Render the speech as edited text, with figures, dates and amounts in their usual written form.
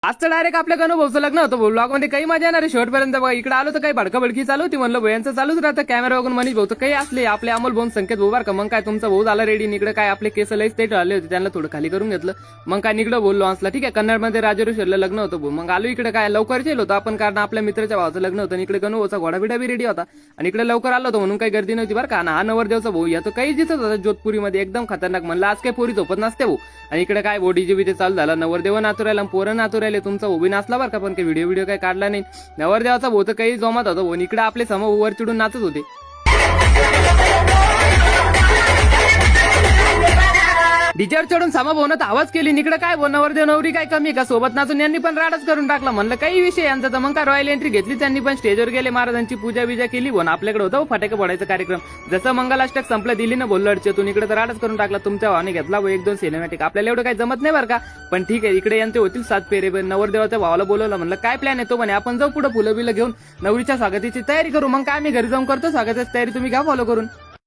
आज तर डायरेक्ट आपल्या भाऊचं लग्न होतं भाऊ. ब्लॉग मध्ये काही मजा येणार आहे शेवटपर्यंत बघा. इकडे आलो तर काही भडकाभडकी चालू होती. म्हणलं भयांचं चालूच राहतं कॅमेरा बघून मनीष भाऊ तर काही असले आपले अमोल भाऊ संकेत भाऊ बरं का. मग काय तुमचा भाऊ झाला रेडी. निकडे काय आपले केस लईच ते ठरले होते त्यांना थोडं खाली करून घेतलं. मग काय निकडं बोललो असला ठीक आहे. कन्नडमध्ये राजेश्वरला लग्न होतं भाऊ. मग आलो इकडे काय लवकर येलो होतं आपण कारण आपल्या मित्राच्या भावाचं लग्न होतं. इकडे गणूचा घोडाबिडा बी रेडी होता आणि इकडे लवकर आलो होतो म्हणून काही गर्दी नव्हती बरं का. हा नवरदेवचा भाऊ या तो काही दिसत होता जोधपुरीमध्ये एकदम खतरनाक. म्हणलं आज काही पोरी झोपत नसते भाऊ. आणि इकडे काय डीजे बीजे चालू झाला. नवरदेव नातू पोरं नातू राहिले. तुमचा उभी नाचला बरं का पण काही व्हिडिओ काही काढला नाही. नवरदेवाचा भाऊ तर काही जोमात होता भाऊ. इकडे आपले समोर वर चिडून नाचत होते. डीजेवर चढून सामा भाऊन आवाज केली. निकडे काय भाऊ नवरदेव नवरी काय कमी का सोबत नाचून यांनी पण राडच करून टाकला. म्हणलं काही विषय यांचा तर मग काय रॉयल एंट्री घेतली त्यांनी पण स्टेजवर गेले महाराजांची पूजा बिजा केली. बोन आपल्याकडे होता फटाके फोडायचा कार्यक्रम. जसं मंगलाष्टक संपलं दिली ना बोललो अडचतून इकडे तर राडच करून टाकला. तुमच्या भावाने घेतला एक दोन सिनेमॅटिक. आपल्याला एवढं काही जमत नाही बरं का पण ठीक आहे. इकडे यांचे होतील 7 फेरे. नवरदेवाच्या भावाला बोलवलं. म्हणलं काय प्लॅन आहे तो म्हणे आपण जाऊ पुढे फुलं बिलं घेऊन नवरीच्या स्वागताची तयारी करू. मग काय आम्ही घरी जाऊन करतो स्वागताची तयारी तुम्ही घ्या फॉलो करून.